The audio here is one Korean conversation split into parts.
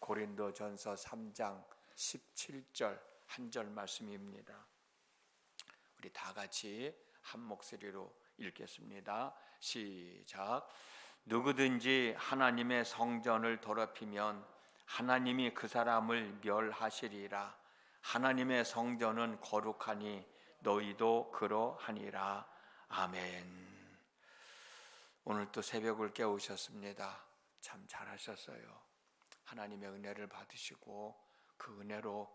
고린도전서 3장 17절 한 절 말씀입니다. 우리 다 같이 한 목소리로 읽겠습니다. 시작. 누구든지 하나님의 성전을 더럽히면 하나님이 그 사람을 멸하시리라. 하나님의 성전은 거룩하니 너희도 그러하니라. 아멘. 오늘 또 새벽을 깨우셨습니다. 참 잘하셨어요. 하나님의 은혜를 받으시고 그 은혜로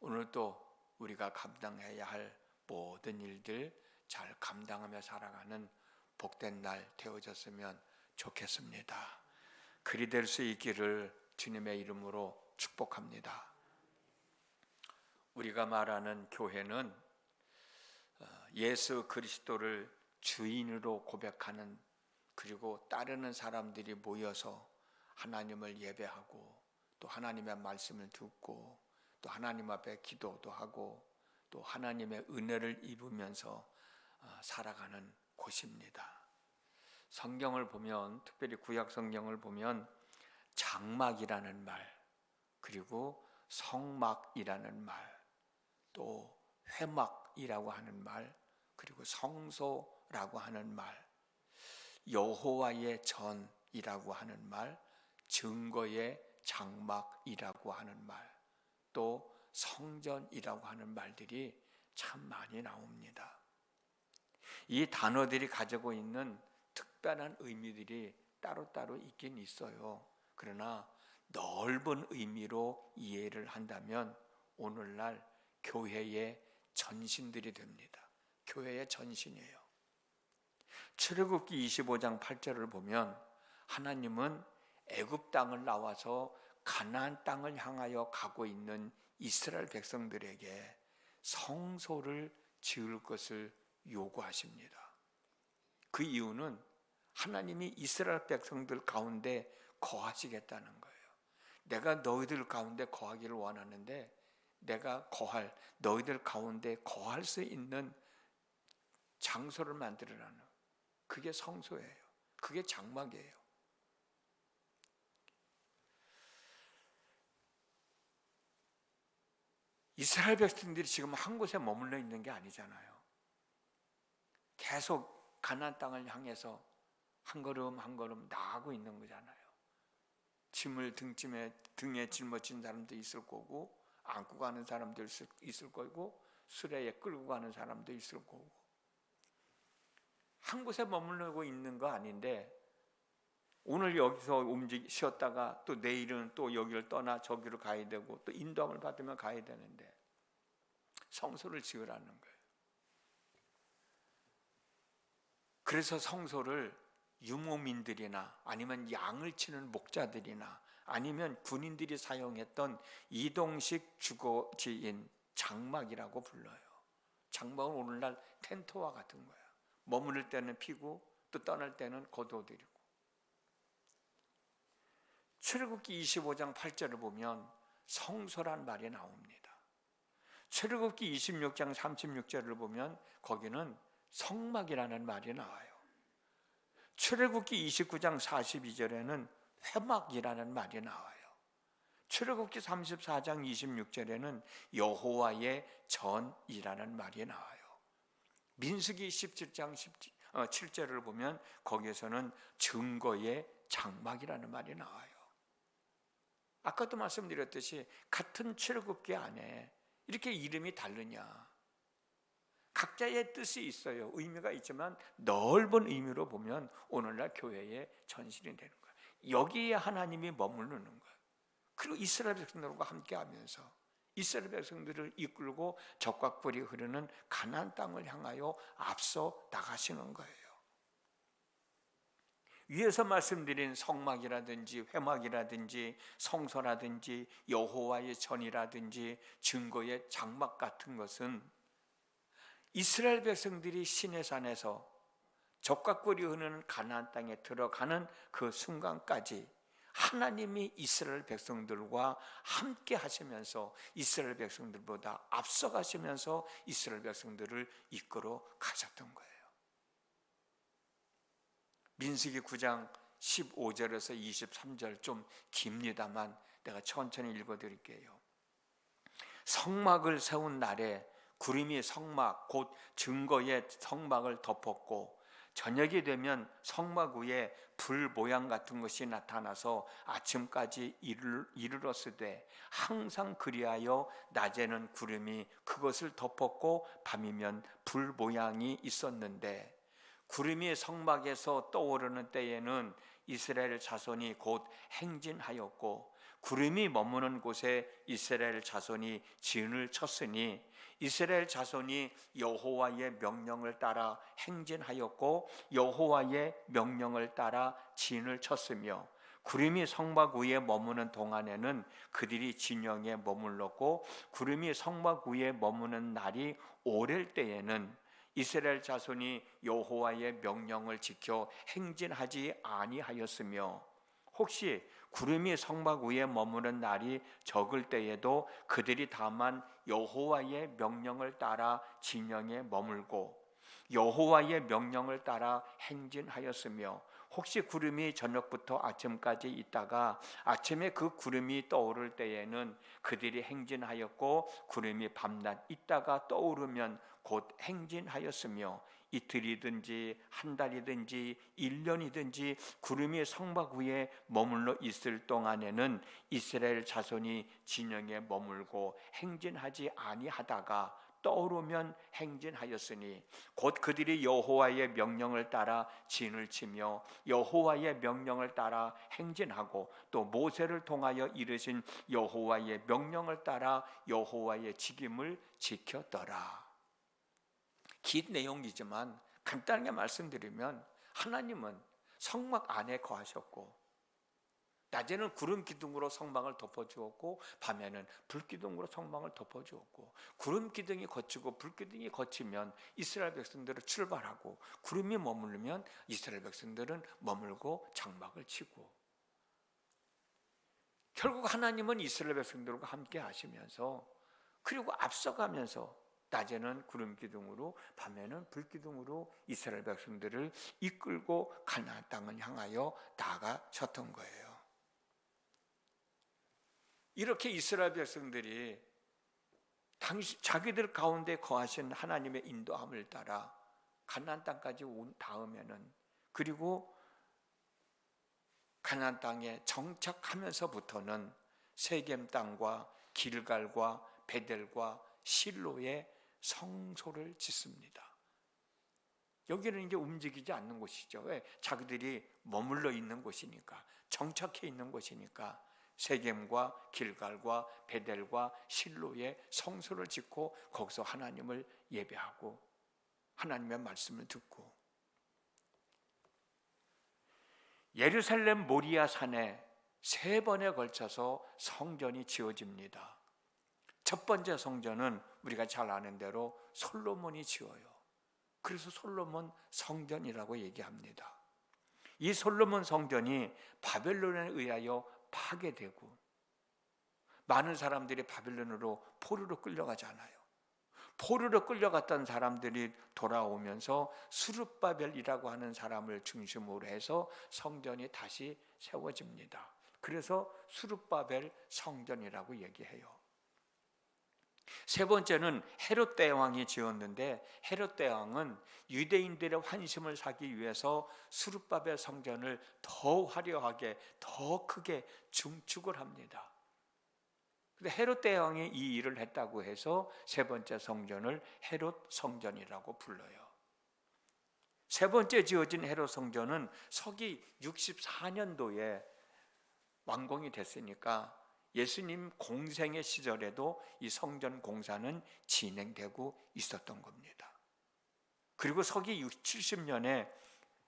오늘 또 우리가 감당해야 할 모든 일들 잘 감당하며 살아가는 복된 날 되어졌으면 좋겠습니다. 그리 될 수 있기를 주님의 이름으로 축복합니다. 우리가 말하는 교회는 예수 그리스도를 주인으로 고백하는, 그리고 따르는 사람들이 모여서 하나님을 예배하고 또 하나님의 말씀을 듣고 또 하나님 앞에 기도도 하고 또 하나님의 은혜를 입으면서 살아가는 곳입니다. 성경을 보면, 특별히 구약 성경을 보면 장막이라는 말, 그리고 성막이라는 말, 또 회막이라고 하는 말, 그리고 성소라고 하는 말, 여호와의 전이라고 하는 말, 증거의 장막이라고 하는 말, 또 성전이라고 하는 말들이 참 많이 나옵니다. 이 단어들이 가지고 있는 특별한 의미들이 따로따로 있긴 있어요. 그러나 넓은 의미로 이해를 한다면 오늘날 교회의 전신들이 됩니다. 교회의 전신이에요. 출애굽기 25장 8절을 보면 하나님은 애굽 땅을 나와서 가나안 땅을 향하여 가고 있는 이스라엘 백성들에게 성소를 지을 것을 요구하십니다. 그 이유는 하나님이 이스라엘 백성들 가운데 거하시겠다는 거예요. 내가 너희들 가운데 거하기를 원하는데 내가 너희들 가운데 거할 수 있는 장소를 만들어라는, 그게 성소예요. 그게 장막이에요. 이스라엘 백성들이 지금 한 곳에 머물러 있는 게 아니잖아요. 계속 가나안 땅을 향해서 한 걸음 한 걸음 나아가고 있는 거잖아요. 짐을 등에 짊어진 사람도 있을 거고, 안고 가는 사람도 있을 거고, 수레에 끌고 가는 사람도 있을 거고, 한 곳에 머물르고 있는 거 아닌데 오늘 여기서 쉬었다가 또 내일은 또 여기를 떠나 저기로 가야 되고 또 인도함을 받으면 가야 되는데 성소를 지으라는 거예요. 그래서 성소를 유목민들이나 아니면 양을 치는 목자들이나 아니면 군인들이 사용했던 이동식 주거지인 장막이라고 불러요. 장막은 오늘날 텐트와 같은 거야. 머무를 때는 피고 또 떠날 때는 거두어들이고. 출애굽기 25장 8절을 보면 성소란 말이 나옵니다. 출애굽기 26장 36절을 보면 거기는 성막이라는 말이 나와요. 출애굽기 29장 42절에는 회막이라는 말이 나와요. 출애굽기 34장 26절에는 여호와의 전이라는 말이 나와요. 민수기 17장 7절을 보면 거기에서는 증거의 장막이라는 말이 나와요. 아까도 말씀드렸듯이 같은 출애굽기 안에 이렇게 이름이 다르냐? 각자의 뜻이 있어요. 의미가 있지만 넓은 의미로 보면 오늘날 교회의 전신이 되는 거예요. 여기에 하나님이 머무르는 거예요. 그리고 이스라엘 백성들과 함께하면서 이스라엘 백성들을 이끌고 적과 꿀이 흐르는 가나안 땅을 향하여 앞서 나가시는 거예요. 위에서 말씀드린 성막이라든지 회막이라든지 성소라든지 여호와의 전이라든지 증거의 장막 같은 것은 이스라엘 백성들이 시내산에서 적과 꿀이 흐르는 가나안 땅에 들어가는 그 순간까지 하나님이 이스라엘 백성들과 함께 하시면서 이스라엘 백성들보다 앞서가시면서 이스라엘 백성들을 이끌어 가셨던 거예요. 민수기 9장 15절에서 23절 좀 깁니다만 내가 천천히 읽어드릴게요. 성막을 세운 날에 구름이 성막 곧 증거의 성막을 덮었고 저녁이 되면 성막 위에 불 모양 같은 것이 나타나서 아침까지 이르렀으되 항상 그리하여 낮에는 구름이 그것을 덮었고 밤이면 불 모양이 있었는데 구름이 성막에서 떠오르는 때에는 이스라엘 자손이 곧 행진하였고 구름이 머무는 곳에 이스라엘 자손이 진을 쳤으니 이스라엘 자손이 여호와의 명령을 따라 행진하였고 여호와의 명령을 따라 진을 쳤으며 구름이 성막 위에 머무는 동안에는 그들이 진영에 머물렀고 구름이 성막 위에 머무는 날이 오랠 때에는 이스라엘 자손이 여호와의 명령을 지켜 행진하지 아니하였으며 혹시 구름이 성막 위에 머무는 날이 적을 때에도 그들이 다만 여호와의 명령을 따라 진영에 머물고 여호와의 명령을 따라 행진하였으며 혹시 구름이 저녁부터 아침까지 있다가 아침에 그 구름이 떠오를 때에는 그들이 행진하였고 구름이 밤낮 있다가 떠오르면 곧 행진하였으며 이틀이든지 한 달이든지 1년이든지 구름이 성막 위에 머물러 있을 동안에는 이스라엘 자손이 진영에 머물고 행진하지 아니하다가 떠오르면 행진하였으니 곧 그들이 여호와의 명령을 따라 진을 치며 여호와의 명령을 따라 행진하고 또 모세를 통하여 이르신 여호와의 명령을 따라 여호와의 직임을 지켰더라. 긴 내용이지만 간단하게 말씀드리면 하나님은 성막 안에 거하셨고 낮에는 구름 기둥으로 성막을 덮어주었고 밤에는 불 기둥으로 성막을 덮어주었고 구름 기둥이 거치고 불 기둥이 거치면 이스라엘 백성들은 출발하고 구름이 머무르면 이스라엘 백성들은 머물고 장막을 치고 결국 하나님은 이스라엘 백성들과 함께 하시면서 그리고 앞서가면서 낮에는 구름 기둥으로 밤에는 불 기둥으로 이스라엘 백성들을 이끌고 가나안 땅을 향하여 나아가셨던 거예요. 이렇게 이스라엘 백성들이 자기들 가운데 거하신 하나님의 인도함을 따라 가나안 땅까지 온 다음에는 그리고 가나안 땅에 정착하면서부터는 세겜 땅과 길갈과 베델과 실로에 성소를 짓습니다. 여기는 이제 움직이지 않는 곳이죠. 왜? 자기들이 머물러 있는 곳이니까, 정착해 있는 곳이니까 세겜과 길갈과 베델과 실로에 성소를 짓고 거기서 하나님을 예배하고 하나님의 말씀을 듣고 예루살렘 모리아 산에 3번에 걸쳐서 성전이 지어집니다. 첫 번째 성전은 우리가 잘 아는 대로 솔로몬이 지어요. 그래서 솔로몬 성전이라고 얘기합니다. 이 솔로몬 성전이 바벨론에 의하여 파괴되고 많은 사람들이 바벨론으로 포로로 끌려가잖아요. 포로로 끌려갔던 사람들이 돌아오면서 스룹바벨이라고 하는 사람을 중심으로 해서 성전이 다시 세워집니다. 그래서 스룹바벨 성전이라고 얘기해요. 세 번째는 헤롯 대왕이 지었는데 헤롯 대왕은 유대인들의 환심을 사기 위해서 스룹바벨 성전을 더 화려하게 더 크게 증축을 합니다. 근데 헤롯 대왕이 이 일을 했다고 해서 세 번째 성전을 헤롯 성전이라고 불러요. 세 번째 지어진 헤롯 성전은 서기 64년도에 완공이 됐으니까 예수님 공생의 시절에도 이 성전 공사는 진행되고 있었던 겁니다. 그리고 서기 70년에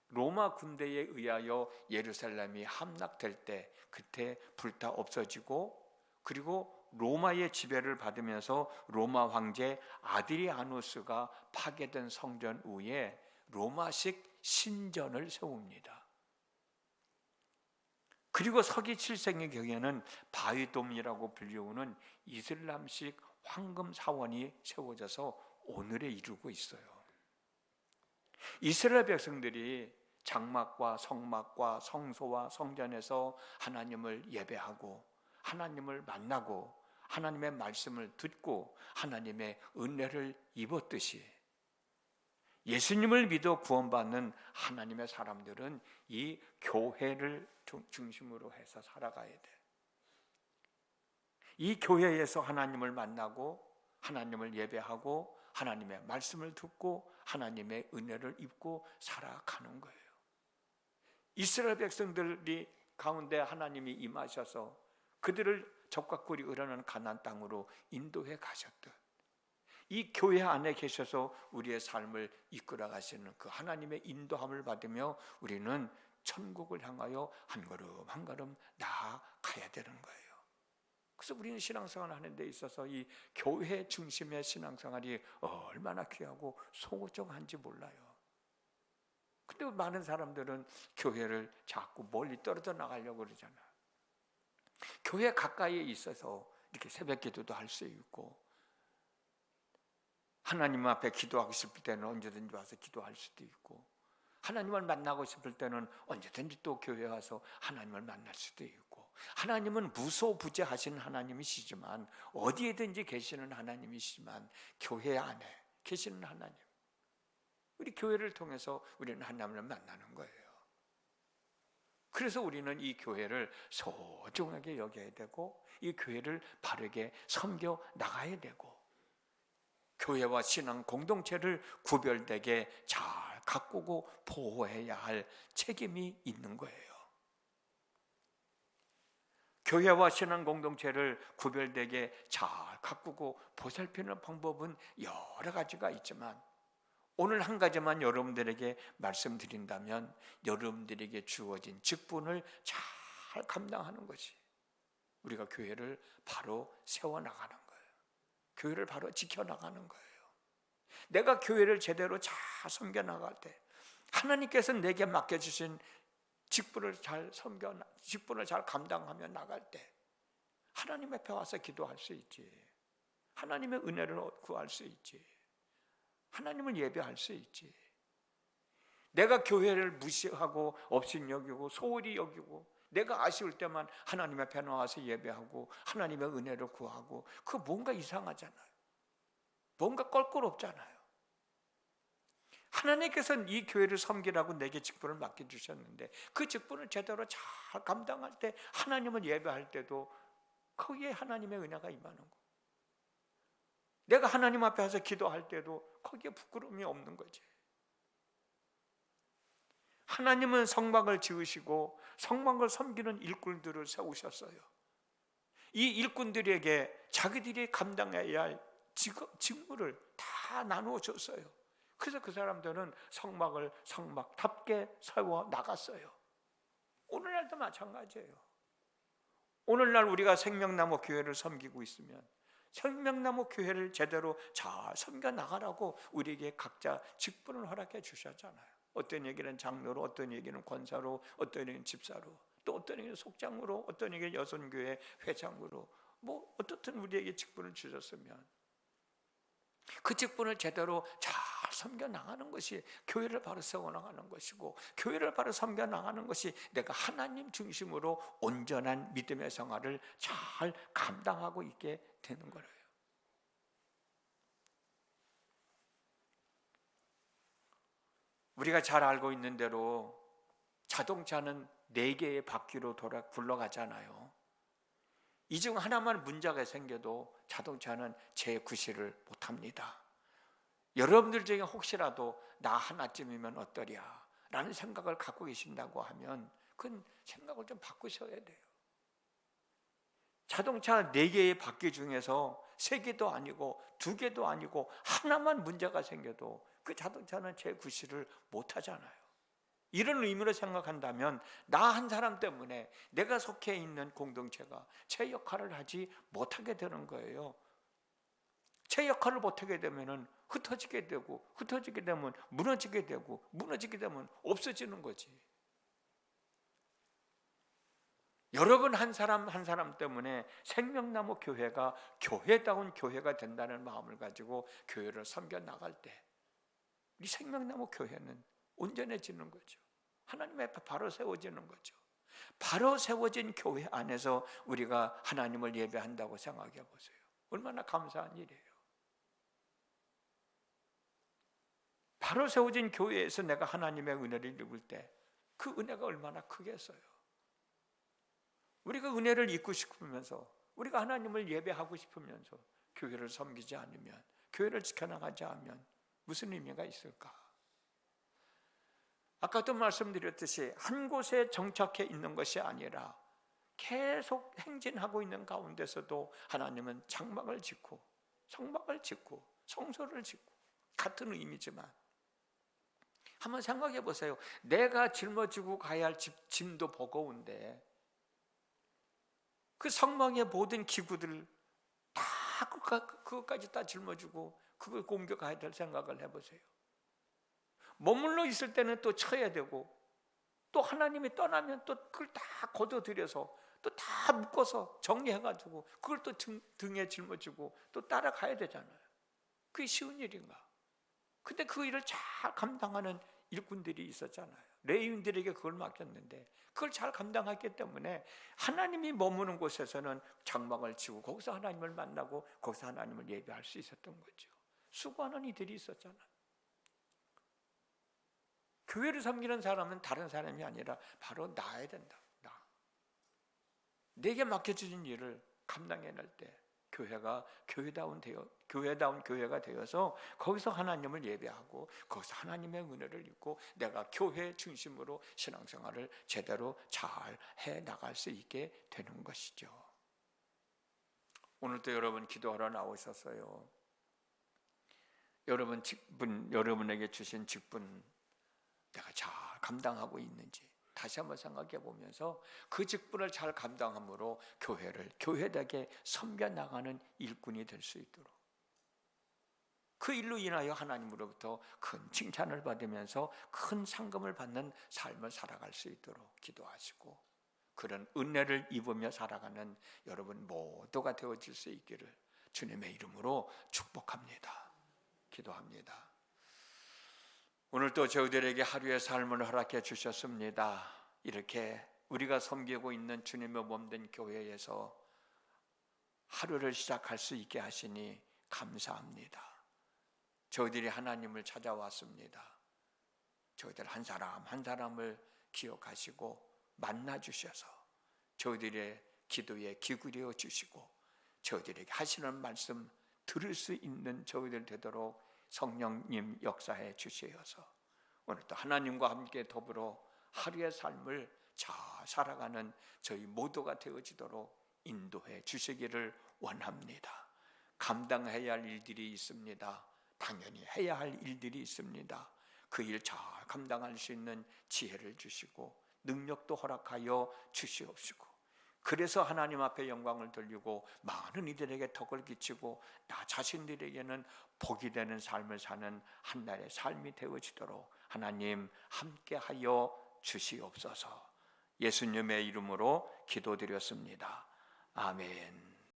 로마 군대에 의하여 예루살렘이 함락될 때 그때 불타 없어지고 그리고 로마의 지배를 받으면서 로마 황제 아드리아누스가 파괴된 성전 위에 로마식 신전을 세웁니다. 그리고 서기 7세기 경에는 바위돔이라고 불리우는 이슬람식 황금 사원이 세워져서 오늘에 이르고 있어요. 이스라엘 백성들이 장막과 성막과 성소와 성전에서 하나님을 예배하고 하나님을 만나고 하나님의 말씀을 듣고 하나님의 은혜를 입었듯이 예수님을 믿어 구원받는 하나님의 사람들은 이 교회를 중심으로 해서 살아가야 돼. 이 교회에서 하나님을 만나고 하나님을 예배하고 하나님의 말씀을 듣고 하나님의 은혜를 입고 살아가는 거예요. 이스라엘 백성들이 가운데 하나님이 임하셔서 그들을 적과 꿀이 흐르는 가나안 땅으로 인도해 가셨듯 이 교회 안에 계셔서 우리의 삶을 이끌어 가시는 그 하나님의 인도함을 받으며 우리는 천국을 향하여 한 걸음 한 걸음 나아가야 되는 거예요. 그래서 우리는 신앙생활을 하는 데 있어서 이 교회 중심의 신앙생활이 얼마나 귀하고 소중한지 몰라요. 근데 많은 사람들은 교회를 자꾸 멀리 떨어져 나가려고 그러잖아요. 교회 가까이에 있어서 이렇게 새벽 기도도 할 수 있고 하나님 앞에 기도하고 싶을 때는 언제든지 와서 기도할 수도 있고 하나님을 만나고 싶을 때는 언제든지 또 교회에 와서 하나님을 만날 수도 있고 하나님은 무소부재하시는 하나님이시지만 어디에든지 계시는 하나님이시지만 교회 안에 계시는 하나님, 우리 교회를 통해서 우리는 하나님을 만나는 거예요. 그래서 우리는 이 교회를 소중하게 여겨야 되고 이 교회를 바르게 섬겨 나가야 되고 교회와 신앙 공동체를 구별되게 잘 가꾸고 보호해야 할 책임이 있는 거예요. 교회와 신앙 공동체를 구별되게 잘 가꾸고 보살피는 방법은 여러 가지가 있지만 오늘 한 가지만 여러분들에게 말씀드린다면 여러분들에게 주어진 직분을 잘 감당하는 것이 우리가 교회를 바로 세워나가는 거예요. 교회를 바로 지켜나가는 거예요. 내가 교회를 제대로 잘 섬겨나갈 때 하나님께서 내게 맡겨주신 직분을 잘 감당하며 나갈 때 하나님 앞에 와서 기도할 수 있지. 하나님의 은혜를 구할 수 있지. 하나님을 예배할 수 있지. 내가 교회를 무시하고 업신여기고 소홀히 여기고 내가 아쉬울 때만 하나님 앞에 나와서 예배하고 하나님의 은혜를 구하고 그 뭔가 이상하잖아요. 뭔가 껄끄럽잖아요. 하나님께서는 이 교회를 섬기라고 내게 직분을 맡겨주셨는데 그 직분을 제대로 잘 감당할 때 하나님을 예배할 때도 거기에 하나님의 은혜가 임하는 거. 내가 하나님 앞에 와서 기도할 때도 거기에 부끄러움이 없는 거지. 하나님은 성막을 지으시고 성막을 섬기는 일꾼들을 세우셨어요. 이 일꾼들에게 자기들이 감당해야 할 직무를 다 나누어 줬어요. 그래서 그 사람들은 성막을 성막답게 세워 나갔어요. 오늘날도 마찬가지예요. 오늘날 우리가 생명나무 교회를 섬기고 있으면 생명나무 교회를 제대로 잘 섬겨 나가라고 우리에게 각자 직분을 허락해 주셨잖아요. 어떤 얘기는 장로로, 어떤 얘기는 권사로, 어떤 얘기는 집사로, 또 어떤 얘기는 속장으로, 어떤 얘기는 여선교회 회장으로 뭐 어떻든 우리에게 직분을 주셨으면 그 직분을 제대로 잘 섬겨 나가는 것이 교회를 바로 세워 나가는 것이고 교회를 바로 섬겨 나가는 것이 내가 하나님 중심으로 온전한 믿음의 생활을 잘 감당하고 있게 되는 거예요. 우리가 잘 알고 있는 대로 자동차는 4개의 바퀴로 굴러가잖아요. 이 중 하나만 문제가 생겨도 자동차는 재구시를 못합니다. 여러분들 중에 혹시라도 나 하나쯤이면 어떠랴 라는 생각을 갖고 계신다고 하면 그건 생각을 좀 바꾸셔야 돼요. 자동차 4개의 바퀴 중에서 3개도 아니고 2개도 아니고 하나만 문제가 생겨도 그 자동차는 재구시를 못하잖아요. 이런 의미로 생각한다면 나 한 사람 때문에 내가 속해 있는 공동체가 제 역할을 하지 못하게 되는 거예요. 제 역할을 못하게 되면 흩어지게 되고 흩어지게 되면 무너지게 되고 무너지게 되면 없어지는 거지. 여러분 한 사람 한 사람 때문에 생명나무 교회가 교회다운 교회가 된다는 마음을 가지고 교회를 섬겨 나갈 때 이 생명나무 교회는 온전해지는 거죠. 하나님 앞에 바로 세워지는 거죠. 바로 세워진 교회 안에서 우리가 하나님을 예배한다고 생각해 보세요. 얼마나 감사한 일이에요. 바로 세워진 교회에서 내가 하나님의 은혜를 입을 때 그 은혜가 얼마나 크겠어요. 우리가 은혜를 입고 싶으면서, 우리가 하나님을 예배하고 싶으면서 교회를 섬기지 않으면, 교회를 지켜나가지 않으면 무슨 의미가 있을까? 아까도 말씀드렸듯이 한 곳에 정착해 있는 것이 아니라 계속 행진하고 있는 가운데서도 하나님은 장막을 짓고 성막을 짓고 성소를 짓고, 같은 의미지만 한번 생각해 보세요. 내가 짊어지고 가야 할 짐도 버거운데 그 성막의 모든 기구들 다 그것까지 다 짊어지고 그걸 옮겨가야 될 생각을 해보세요. 머물러 있을 때는 또 쳐야 되고, 또 하나님이 떠나면 또 그걸 다 걷어들여서 또 다 묶어서 정리해가지고 그걸 또 등에 짊어지고 또 따라가야 되잖아요. 그게 쉬운 일인가? 근데 그 일을 잘 감당하는 일꾼들이 있었잖아요. 레위인들에게 그걸 맡겼는데 그걸 잘 감당했기 때문에 하나님이 머무는 곳에서는 장막을 치고 거기서 하나님을 만나고 거기서 하나님을 예배할 수 있었던 거죠. 수고하는 이들이 있었잖아요. 교회를 섬기는 사람은 다른 사람이 아니라 바로 나야 된다. 내게 맡겨진 일을 감당해낼 때 교회가 교회다운 교회가 되어서 거기서 하나님을 예배하고 거기서 하나님의 은혜를 입고 내가 교회 중심으로 신앙생활을 제대로 잘 해나갈 수 있게 되는 것이죠. 오늘도 여러분 기도하러 나오셨어요. 여러분에게 주신 직분 내가 잘 감당하고 있는지 다시 한번 생각해 보면서 그 직분을 잘 감당함으로 교회를 교회되게 섬겨나가는 일꾼이 될 수 있도록, 그 일로 인하여 하나님으로부터 큰 칭찬을 받으면서 큰 상금을 받는 삶을 살아갈 수 있도록 기도하시고, 그런 은혜를 입으며 살아가는 여러분 모두가 되어질 수 있기를 주님의 이름으로 축복합니다. 기도합니다. 오늘 또 저희들에게 하루의 삶을 허락해 주셨습니다. 이렇게 우리가 섬기고 있는 주님의 몸된 교회에서 하루를 시작할 수 있게 하시니 감사합니다. 저희들이 하나님을 찾아왔습니다. 저희들 한 사람 한 사람을 기억하시고 만나주셔서 저희들의 기도에 기울여 주시고 저희들에게 하시는 말씀 들을 수 있는 저희들 되도록 성령님 역사해 주시어서 오늘도 하나님과 함께 더불어 하루의 삶을 잘 살아가는 저희 모두가 되어지도록 인도해 주시기를 원합니다. 감당해야 할 일들이 있습니다. 당연히 해야 할 일들이 있습니다. 그 일 잘 감당할 수 있는 지혜를 주시고 능력도 허락하여 주시옵시고, 그래서 하나님 앞에 영광을 돌리고 많은 이들에게 덕을 끼치고 나 자신들에게는 복이 되는 삶을 사는 한날의 삶이 되어지도록 하나님 함께하여 주시옵소서. 예수님의 이름으로 기도드렸습니다. 아멘.